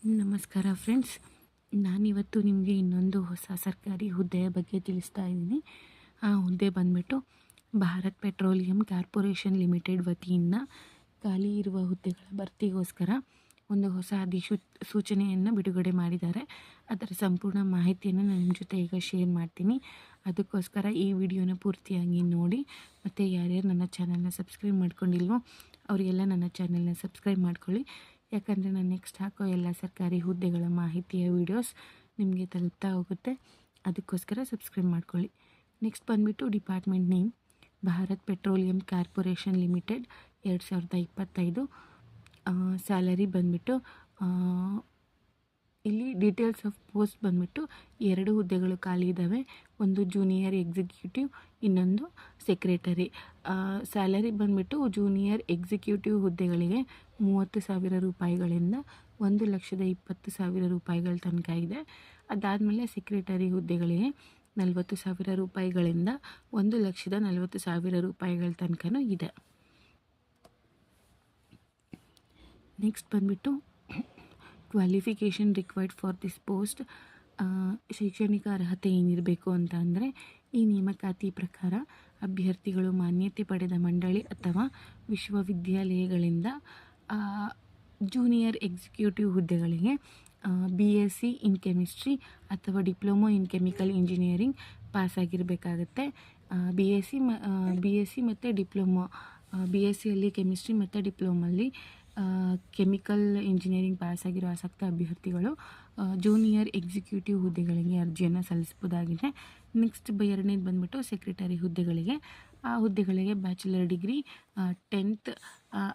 ನಮಸ್ಕಾರ ಫ್ರೆಂಡ್ಸ್. ನಾನಿವತ್ತು ನಿಮಗೆ ಇನ್ನೊಂದು ಹೊಸ ಸರ್ಕಾರಿ ಹುದ್ದೆಯ ಬಗ್ಗೆ ತಿಳಿಸ್ತಾ ಇದ್ದೀನಿ. ಆ ಹುದ್ದೆ ಬಂದ್ಬಿಟ್ಟು ಭಾರತ್ ಪೆಟ್ರೋಲಿಯಂ ಕಾರ್ಪೊರೇಷನ್ ಲಿಮಿಟೆಡ್ ವತಿಯಿಂದ ಖಾಲಿ ಇರುವ ಹುದ್ದೆಗಳ ಭರ್ತಿಗೋಸ್ಕರ ಒಂದು ಹೊಸ ಸೂಚನೆಯನ್ನು ಬಿಡುಗಡೆ ಮಾಡಿದ್ದಾರೆ. ಅದರ ಸಂಪೂರ್ಣ ಮಾಹಿತಿಯನ್ನು ನಾನು ನಿಮ್ಮ ಜೊತೆ ಈಗ ಶೇರ್ ಮಾಡ್ತೀನಿ. ಅದಕ್ಕೋಸ್ಕರ ಈ ವಿಡಿಯೋನ ಪೂರ್ತಿಯಾಗಿ ನೋಡಿ. ಮತ್ತು ಯಾರ್ಯಾರು ನನ್ನ ಚಾನಲ್ನ ಸಬ್ಸ್ಕ್ರೈಬ್ ಮಾಡ್ಕೊಂಡಿಲ್ವೋ ಅವರಿಗೆಲ್ಲ ನನ್ನ ಚಾನಲ್ನ ಸಬ್ಸ್ಕ್ರೈಬ್ ಮಾಡ್ಕೊಳ್ಳಿ. ಯಾಕಂದರೆ ನಾನು ನೆಕ್ಸ್ಟ್ ಹಾಕೋ ಎಲ್ಲ ಸರ್ಕಾರಿ ಹುದ್ದೆಗಳ ಮಾಹಿತಿಯ ವೀಡಿಯೋಸ್ ನಿಮಗೆ ತಲುಪ್ತಾ ಹೋಗುತ್ತೆ. ಅದಕ್ಕೋಸ್ಕರ ಸಬ್ಸ್ಕ್ರೈಬ್ ಮಾಡ್ಕೊಳ್ಳಿ. ನೆಕ್ಸ್ಟ್ ಬಂದುಬಿಟ್ಟು department name Bharat petroleum corporation limited 2025. Salary ಬಂದುಬಿಟ್ಟು ಇಲ್ಲಿ ಡೀಟೇಲ್ಸ್ ಆಫ್ ಪೋಸ್ಟ್ ಬಂದುಬಿಟ್ಟು 2 ಹುದ್ದೆಗಳು ಖಾಲಿ ಇದ್ದಾವೆ. ಒಂದು ಜೂನಿಯರ್ ಎಕ್ಸಿಕ್ಯೂಟಿವ್, ಇನ್ನೊಂದು ಸೆಕ್ರೆಟರಿ. ಸ್ಯಾಲರಿ ಬಂದುಬಿಟ್ಟು ಜೂನಿಯರ್ ಎಕ್ಸಿಕ್ಯೂಟಿವ್ ಹುದ್ದೆಗಳಿಗೆ 30,000 ರೂಪಾಯಿಗಳಿಂದ 1,20,000 ರೂಪಾಯಿಗಳ ತನಕ ಇದೆ. ಅದಾದಮೇಲೆ ಸೆಕ್ರೆಟರಿ ಹುದ್ದೆಗಳಿಗೆ 40,000 ರೂಪಾಯಿಗಳಿಂದ 1,40,000 ರೂಪಾಯಿಗಳ ತನಕನೂ ಇದೆ. ನೆಕ್ಸ್ಟ್ ಬಂದುಬಿಟ್ಟು qualification required for this post. ಶೈಕ್ಷಣಿಕ ಅರ್ಹತೆ ಏನಿರಬೇಕು ಅಂತ ಅಂದರೆ, ಈ ನೇಮಕಾತಿ ಪ್ರಕಾರ ಅಭ್ಯರ್ಥಿಗಳು ಮಾನ್ಯತೆ ಪಡೆದ ಮಂಡಳಿ ಅಥವಾ ವಿಶ್ವವಿದ್ಯಾಲಯಗಳಿಂದ ಜೂನಿಯರ್ ಎಕ್ಸಿಕ್ಯೂಟಿವ್ ಹುದ್ದೆಗಳಿಗೆ BSc ಇನ್ ಕೆಮಿಸ್ಟ್ರಿ ಅಥವಾ ಡಿಪ್ಲೊಮೊ ಇನ್ ಕೆಮಿಕಲ್ ಇಂಜಿನಿಯರಿಂಗ್ ಪಾಸಾಗಿರಬೇಕಾಗತ್ತೆ. BSc ಮತ್ತು ಡಿಪ್ಲೊಮೊ, BScಯಲ್ಲಿ ಕೆಮಿಸ್ಟ್ರಿ ಮತ್ತು ಡಿಪ್ಲೊಮಲ್ಲಿ ಕೆಮಿಕಲ್ ಇಂಜಿನಿಯರಿಂಗ್ ಪಾಸಾಗಿರೋ ಆಸಕ್ತ ಅಭ್ಯರ್ಥಿಗಳು ಜೂನಿಯರ್ ಎಕ್ಸಿಕ್ಯೂಟಿವ್ ಹುದ್ದೆಗಳಿಗೆ ಅರ್ಜಿಯನ್ನು ಸಲ್ಲಿಸಬಹುದಾಗಿದೆ. ನೆಕ್ಸ್ಟ್ ಎರಡನೇದು ಬಂದುಬಿಟ್ಟು ಸೆಕ್ರೆಟರಿ ಹುದ್ದೆಗಳಿಗೆ. ಆ ಹುದ್ದೆಗಳಿಗೆ ಬ್ಯಾಚುಲರ್ ಡಿಗ್ರಿ, 10th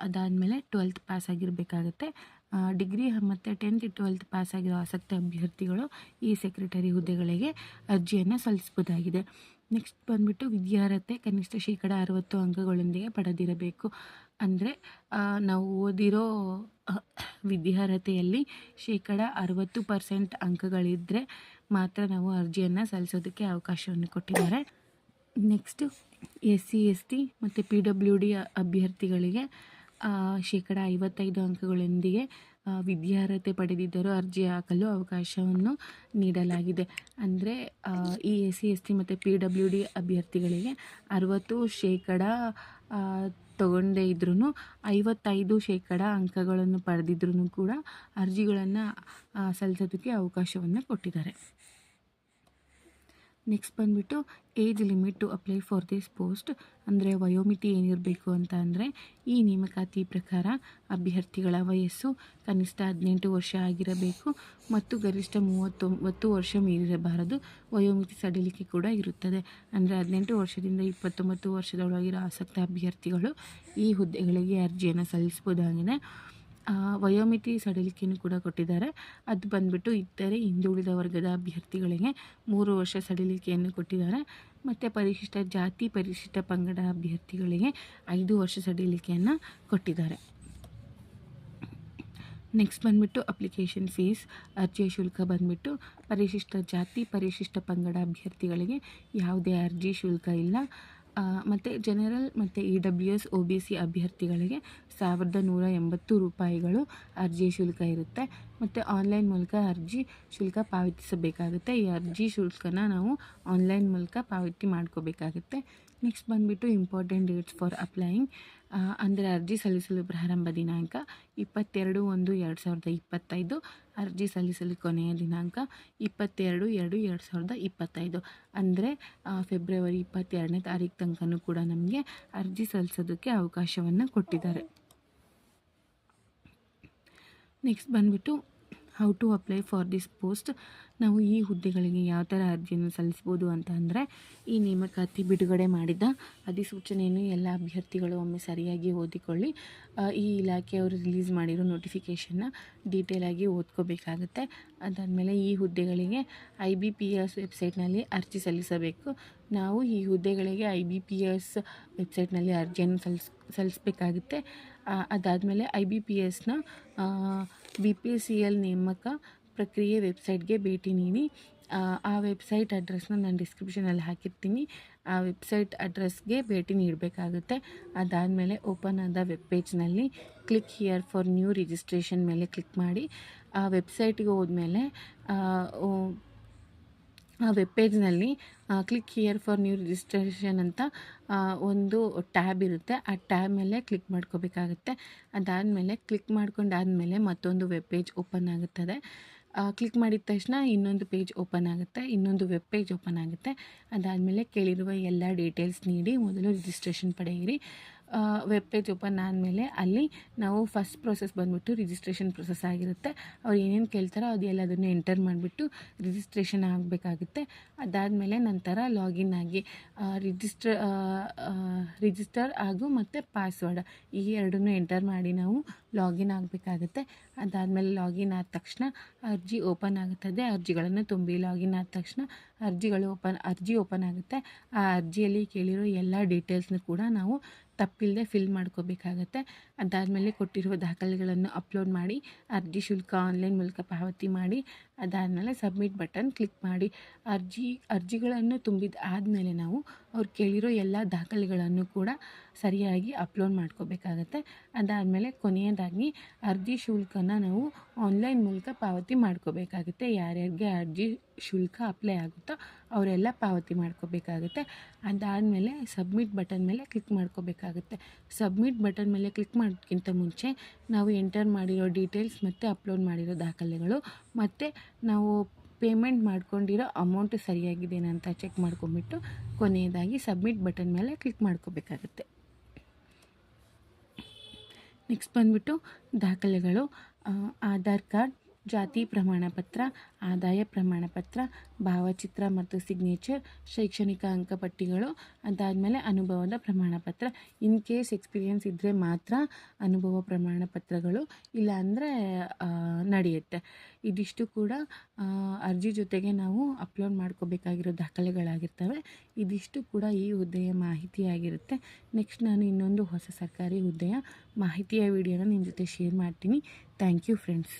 ಅದಾದಮೇಲೆ 12th ಪಾಸಾಗಿರಬೇಕಾಗತ್ತೆ. ಡಿಗ್ರಿ ಮತ್ತು 10th 12th ಪಾಸಾಗಿರೋ ಆಸಕ್ತ ಅಭ್ಯರ್ಥಿಗಳು ಈ ಸೆಕ್ರೆಟರಿ ಹುದ್ದೆಗಳಿಗೆ ಅರ್ಜಿಯನ್ನು ಸಲ್ಲಿಸಬಹುದಾಗಿದೆ. ನೆಕ್ಸ್ಟ್ ಬಂದುಬಿಟ್ಟು ವಿದ್ಯಾರ್ಹತೆ ಕನಿಷ್ಠ 60 ಅಂಕಗಳೊಂದಿಗೆ ಪಡೆದಿರಬೇಕು. ಅಂದರೆ ನಾವು ಓದಿರೋ ವಿದ್ಯಾರ್ಹತೆಯಲ್ಲಿ 60% ಅಂಕಗಳಿದ್ದರೆ ಮಾತ್ರ ನಾವು ಅರ್ಜಿಯನ್ನು ಸಲ್ಲಿಸೋದಕ್ಕೆ ಅವಕಾಶವನ್ನು ಕೊಟ್ಟಿದ್ದಾರೆ. ನೆಕ್ಸ್ಟು SC ST ಮತ್ತು PWD ಅಭ್ಯರ್ಥಿಗಳಿಗೆ 55% ಅಂಕಗಳೊಂದಿಗೆ ವಿದ್ಯಾರ್ಹತೆ ಪಡೆದಿದ್ದರೂ ಅರ್ಜಿ ಹಾಕಲು ಅವಕಾಶವನ್ನು ನೀಡಲಾಗಿದೆ. ಅಂದರೆ ಈ SC ST ಮತ್ತು PWD ಅಭ್ಯರ್ಥಿಗಳಿಗೆ 60% ತಗೊಂಡೇ ಇದ್ರೂ 55% ಅಂಕಗಳನ್ನು ಪಡೆದಿದ್ರೂ ಕೂಡ ಅರ್ಜಿಗಳನ್ನು ಸಲ್ಲಿಸೋದಕ್ಕೆ ಅವಕಾಶವನ್ನು ಕೊಟ್ಟಿದ್ದಾರೆ. ನೆಕ್ಸ್ಟ್ ಬಂದುಬಿಟ್ಟು age limit to apply for this post. ಅಂದರೆ ವಯೋಮಿತಿ ಏನಿರಬೇಕು ಅಂತ ಅಂದರೆ, ಈ ನೇಮಕಾತಿ ಪ್ರಕಾರ ಅಭ್ಯರ್ಥಿಗಳ ವಯಸ್ಸು ಕನಿಷ್ಠ 18 ವರ್ಷ ಆಗಿರಬೇಕು ಮತ್ತು ಗರಿಷ್ಠ 39 ವರ್ಷ ಮೀರಿರಬಾರದು. ವಯೋಮಿತಿ ಸಡಿಲಿಕೆ ಕೂಡ ಇರುತ್ತದೆ. ಅಂದರೆ 18 ವರ್ಷದಿಂದ 29 ವರ್ಷದೊಳಗಿರೋ ಆಸಕ್ತ ಅಭ್ಯರ್ಥಿಗಳು ಈ ಹುದ್ದೆಗಳಿಗೆ ಅರ್ಜಿಯನ್ನು ಸಲ್ಲಿಸಬಹುದಾಗಿದೆ. ವಯೋಮಿತಿ ಸಡಿಲಿಕೆಯನ್ನು ಕೂಡ ಕೊಟ್ಟಿದ್ದಾರೆ. ಅದು ಬಂದುಬಿಟ್ಟು ಇತರೆ ಹಿಂದುಳಿದ ವರ್ಗದ ಅಭ್ಯರ್ಥಿಗಳಿಗೆ 3 ವರ್ಷ ಸಡಿಲಿಕೆಯನ್ನು ಕೊಟ್ಟಿದ್ದಾರೆ. ಮತ್ತು ಪರಿಶಿಷ್ಟ ಜಾತಿ, ಪರಿಶಿಷ್ಟ ಪಂಗಡ ಅಭ್ಯರ್ಥಿಗಳಿಗೆ 5 ವರ್ಷ ಸಡಿಲಿಕೆಯನ್ನು ಕೊಟ್ಟಿದ್ದಾರೆ. ನೆಕ್ಸ್ಟ್ ಬಂದುಬಿಟ್ಟು ಅಪ್ಲಿಕೇಶನ್ ಫೀಸ್, ಅರ್ಜಿಯ ಶುಲ್ಕ ಬಂದುಬಿಟ್ಟು ಪರಿಶಿಷ್ಟ ಜಾತಿ, ಪರಿಶಿಷ್ಟ ಪಂಗಡ ಅಭ್ಯರ್ಥಿಗಳಿಗೆ ಯಾವುದೇ ಅರ್ಜಿ ಶುಲ್ಕ ಇಲ್ಲ. ಮತ್ತು ಜನರಲ್ ಮತ್ತು EWS OBC ಅಭ್ಯರ್ಥಿಗಳಿಗೆ 1,180 ರೂಪಾಯಿಗಳು ಅರ್ಜಿ ಶುಲ್ಕ ಇರುತ್ತೆ. ಮತ್ತು ಆನ್ಲೈನ್ ಮೂಲಕ ಅರ್ಜಿ ಶುಲ್ಕ ಪಾವತಿಸಬೇಕಾಗುತ್ತೆ. ಈ ಅರ್ಜಿ ಶುಲ್ಕನ ನಾವು ಆನ್ಲೈನ್ ಮೂಲಕ ಪಾವತಿ ಮಾಡ್ಕೋಬೇಕಾಗುತ್ತೆ. ನೆಕ್ಸ್ಟ್ ಬಂದುಬಿಟ್ಟು ಇಂಪಾರ್ಟೆಂಟ್ ಡೇಟ್ಸ್ ಫಾರ್ ಅಪ್ಲೈಯಿಂಗ್. ಅಂದರೆ ಅರ್ಜಿ ಸಲ್ಲಿಸಲು ಪ್ರಾರಂಭ ದಿನಾಂಕ 22/1/2025. ಅರ್ಜಿ ಸಲ್ಲಿಸಲು ಕೊನೆಯ ದಿನಾಂಕ 22/2/2025. ಅಂದರೆ ಫೆಬ್ರವರಿ 22ನೇ ತಾರೀಕು ತನಕನೂ ಕೂಡ ನಮಗೆ ಅರ್ಜಿ ಸಲ್ಲಿಸೋದಕ್ಕೆ ಅವಕಾಶವನ್ನು ಕೊಟ್ಟಿದ್ದಾರೆ. ನೆಕ್ಸ್ಟ್ ಬಂದುಬಿಟ್ಟು how to apply for this post. ನಾವು ಈ ಹುದ್ದೆಗಳಿಗೆ ಯಾವ ಥರ ಅರ್ಜಿಯನ್ನು ಸಲ್ಲಿಸ್ಬೋದು ಅಂತ ಅಂದರೆ, ಈ ನೇಮಕಾತಿ ಬಿಡುಗಡೆ ಮಾಡಿದ ಅಧಿಸೂಚನೆಯನ್ನು ಎಲ್ಲ ಅಭ್ಯರ್ಥಿಗಳು ಒಮ್ಮೆ ಸರಿಯಾಗಿ ಓದಿಕೊಳ್ಳಿ. ಈ ಇಲಾಖೆಯವರು ರಿಲೀಸ್ ಮಾಡಿರೋ ನೋಟಿಫಿಕೇಷನ್ನ ಡೀಟೇಲಾಗಿ ಓದ್ಕೋಬೇಕಾಗುತ್ತೆ. ಅದಾದಮೇಲೆ ಈ ಹುದ್ದೆಗಳಿಗೆ IBPS ವೆಬ್ಸೈಟ್ನಲ್ಲಿ ಅರ್ಜಿ ಸಲ್ಲಿಸಬೇಕು. ನಾವು ಈ ಹುದ್ದೆಗಳಿಗೆ IBPS ವೆಬ್ಸೈಟ್ನಲ್ಲಿ ಅರ್ಜಿಯನ್ನು ಸಲ್ಲಿಸಬೇಕಾಗುತ್ತೆ. ಅದಾದಮೇಲೆ IBPSನ BPCL ನೇಮಕ ಪ್ರಕ್ರಿಯೆ ವೆಬ್ಸೈಟ್ಗೆ ಭೇಟಿ ನೀಡಿ ಆ ವೆಬ್ಸೈಟ್ ಅಡ್ರೆಸ್ನ ನಾನು ಡಿಸ್ಕ್ರಿಪ್ಷನಲ್ಲಿ ಹಾಕಿರ್ತೀನಿ. ಆ ವೆಬ್ಸೈಟ್ ಅಡ್ರೆಸ್ಗೆ ಭೇಟಿ ನೀಡಬೇಕಾಗುತ್ತೆ. ಅದಾದಮೇಲೆ ಓಪನ್ ಆದ ವೆಬ್ ಪೇಜ್ನಲ್ಲಿ click here for new registration ಮೇಲೆ ಕ್ಲಿಕ್ ಮಾಡಿ ಆ ವೆಬ್ಸೈಟ್ಗೆ ಹೋದ್ಮೇಲೆ ಆ ವೆಬ್ ಪೇಜ್ನಲ್ಲಿ click here for new registration ಅಂತ ಒಂದು ಟ್ಯಾಬ್ ಇರುತ್ತೆ. ಆ ಟ್ಯಾಬ್ ಮೇಲೆ ಕ್ಲಿಕ್ ಮಾಡ್ಕೋಬೇಕಾಗುತ್ತೆ. ಅದಾದಮೇಲೆ ಕ್ಲಿಕ್ ಮಾಡ್ಕೊಂಡಾದಮೇಲೆ ಮತ್ತೊಂದು ವೆಬ್ ಪೇಜ್ ಓಪನ್ ಆಗುತ್ತದೆ. ಕ್ಲಿಕ್ ಮಾಡಿದ ತಕ್ಷಣ ಇನ್ನೊಂದು ಪೇಜ್ ಓಪನ್ ಆಗುತ್ತೆ, ಇನ್ನೊಂದು ವೆಬ್ ಪೇಜ್ ಓಪನ್ ಆಗುತ್ತೆ. ಅದಾದಮೇಲೆ ಕೇಳಿರುವ ಎಲ್ಲ ಡೀಟೇಲ್ಸ್ ನೀಡಿ ಮೊದಲು ರಿಜಿಸ್ಟ್ರೇಷನ್ ಪಡೆಯಿರಿ. ವೆಬ್ ಪೇಜ್ ಓಪನ್ ಆದಮೇಲೆ ಅಲ್ಲಿ ನಾವು ಫಸ್ಟ್ ಪ್ರೊಸೆಸ್ ಬಂದುಬಿಟ್ಟು ರಿಜಿಸ್ಟ್ರೇಷನ್ ಪ್ರೊಸೆಸ್ ಆಗಿರುತ್ತೆ. ಅವ್ರು ಏನೇನು ಕೇಳ್ತಾರೋ ಅದು ಎಲ್ಲದನ್ನು ಎಂಟರ್ ಮಾಡಿಬಿಟ್ಟು ರಿಜಿಸ್ಟ್ರೇಷನ್ ಆಗಬೇಕಾಗುತ್ತೆ. ಅದಾದಮೇಲೆ ನಂತರ ಲಾಗಿನ್ ಆಗಿ ರಿಜಿಸ್ಟರ್ ಹಾಗೂ ಮತ್ತು ಪಾಸ್ವರ್ಡ್ ಈ ಎರಡನ್ನೂ ಎಂಟರ್ ಮಾಡಿ ನಾವು ಲಾಗಿನ್ ಆಗಬೇಕಾಗುತ್ತೆ. ಅದಾದಮೇಲೆ ಲಾಗಿನ್ ಆದ ತಕ್ಷಣ ಅರ್ಜಿ ಓಪನ್ ಆಗುತ್ತದೆ. ಅರ್ಜಿಗಳನ್ನು ತುಂಬಿ ಲಾಗಿನ್ ಆದ ತಕ್ಷಣ ಅರ್ಜಿ ಓಪನ್ ಆಗುತ್ತೆ. ಆ ಅರ್ಜಿಯಲ್ಲಿ ಕೇಳಿರೋ ಎಲ್ಲ ಡೀಟೇಲ್ಸ್ನ ಕೂಡ ನಾವು ತಪ್ಪಿಲ್ಲದೆ ಫಿಲ್ ಮಾಡ್ಕೋಬೇಕಾಗತ್ತೆ. ಅದಾದಮೇಲೆ ಕೊಟ್ಟಿರುವ ದಾಖಲೆಗಳನ್ನು ಅಪ್ಲೋಡ್ ಮಾಡಿ ಅರ್ಜಿ ಶುಲ್ಕ ಆನ್ಲೈನ್ ಮೂಲಕ ಪಾವತಿ ಮಾಡಿ ಅದಾದಮೇಲೆ ಸಬ್ಮಿಟ್ ಬಟನ್ ಕ್ಲಿಕ್ ಮಾಡಿ ಅರ್ಜಿಗಳನ್ನು ತುಂಬಿದ ಆದಮೇಲೆ ನಾವು ಅವ್ರು ಕೇಳಿರೋ ಎಲ್ಲ ದಾಖಲೆಗಳನ್ನು ಕೂಡ ಸರಿಯಾಗಿ ಅಪ್ಲೋಡ್ ಮಾಡ್ಕೋಬೇಕಾಗತ್ತೆ. ಅದಾದಮೇಲೆ ಕೊನೆಯದಾಗಿ ಅರ್ಜಿ ಶುಲ್ಕನ ನಾವು ಆನ್ಲೈನ್ ಮೂಲಕ ಪಾವತಿ ಮಾಡ್ಕೋಬೇಕಾಗುತ್ತೆ. ಯಾರ್ಯಾರಿಗೆ ಅರ್ಜಿ ಶುಲ್ಕ ಅಪ್ಲೈ ಆಗುತ್ತೋ ಅವರೆಲ್ಲ ಪಾವತಿ ಮಾಡ್ಕೋಬೇಕಾಗುತ್ತೆ. ಅದಾದಮೇಲೆ ಸಬ್ಮಿಟ್ ಬಟನ್ ಮೇಲೆ ಕ್ಲಿಕ್ ಮಾಡ್ಕೋಬೇಕಾಗುತ್ತೆ. ಸಬ್ಮಿಟ್ ಬಟನ್ ಮೇಲೆ ಕ್ಲಿಕ್ ಮಾಡೋದಕ್ಕಿಂತ ಮುಂಚೆ ನಾವು ಎಂಟರ್ ಮಾಡಿರೋ ಡೀಟೇಲ್ಸ್ ಮತ್ತು ಅಪ್ಲೋಡ್ ಮಾಡಿರೋ ದಾಖಲೆಗಳು ಮತ್ತು ನಾವು ಪೇಮೆಂಟ್ ಮಾಡ್ಕೊಂಡಿರೋ ಅಮೌಂಟ್ ಸರಿಯಾಗಿದೆಯಾ ಅಂತ ಚೆಕ್ ಮಾಡ್ಕೊಂಬಿಟ್ಟು ಕೊನೆಯದಾಗಿ ಸಬ್ಮಿಟ್ ಬಟನ್ ಮೇಲೆ ಕ್ಲಿಕ್ ಮಾಡ್ಕೋಬೇಕಾಗುತ್ತೆ. ನೆಕ್ಸ್ಟ್ ಬಂದುಬಿಟ್ಟು ದಾಖಲೆಗಳು ಆಧಾರ್ ಕಾರ್ಡ್, ಜಾತಿ ಪ್ರಮಾಣಪತ್ರ, ಆದಾಯ ಪ್ರಮಾಣಪತ್ರ, ಭಾವಚಿತ್ರ ಮತ್ತು ಸಿಗ್ನೇಚರ್, ಶೈಕ್ಷಣಿಕ ಅಂಕಪಟ್ಟಿಗಳು, ಅದಾದಮೇಲೆ ಅನುಭವದ ಪ್ರಮಾಣಪತ್ರ. ಇನ್ ಕೇಸ್ ಎಕ್ಸ್ಪೀರಿಯೆನ್ಸ್ ಇದ್ದರೆ ಮಾತ್ರ ಅನುಭವ ಪ್ರಮಾಣಪತ್ರಗಳು, ಇಲ್ಲ ಅಂದರೆ ನಡೆಯುತ್ತೆ. ಇದಿಷ್ಟು ಕೂಡ ಅರ್ಜಿ ಜೊತೆಗೆ ನಾವು ಅಪ್ಲೋಡ್ ಮಾಡ್ಕೋಬೇಕಾಗಿರೋ ದಾಖಲೆಗಳಾಗಿರ್ತವೆ. ಇದಿಷ್ಟು ಕೂಡ ಈ ಹುದ್ದೆಯ ಮಾಹಿತಿಯಾಗಿರುತ್ತೆ. ನೆಕ್ಸ್ಟ್ ನಾನು ಇನ್ನೊಂದು ಹೊಸ ಸರ್ಕಾರಿ ಹುದ್ದೆಯ ಮಾಹಿತಿಯ ವಿಡಿಯೋನ ನಿಮ್ಮ ಜೊತೆ ಶೇರ್ ಮಾಡ್ತೀನಿ. Thank you friends.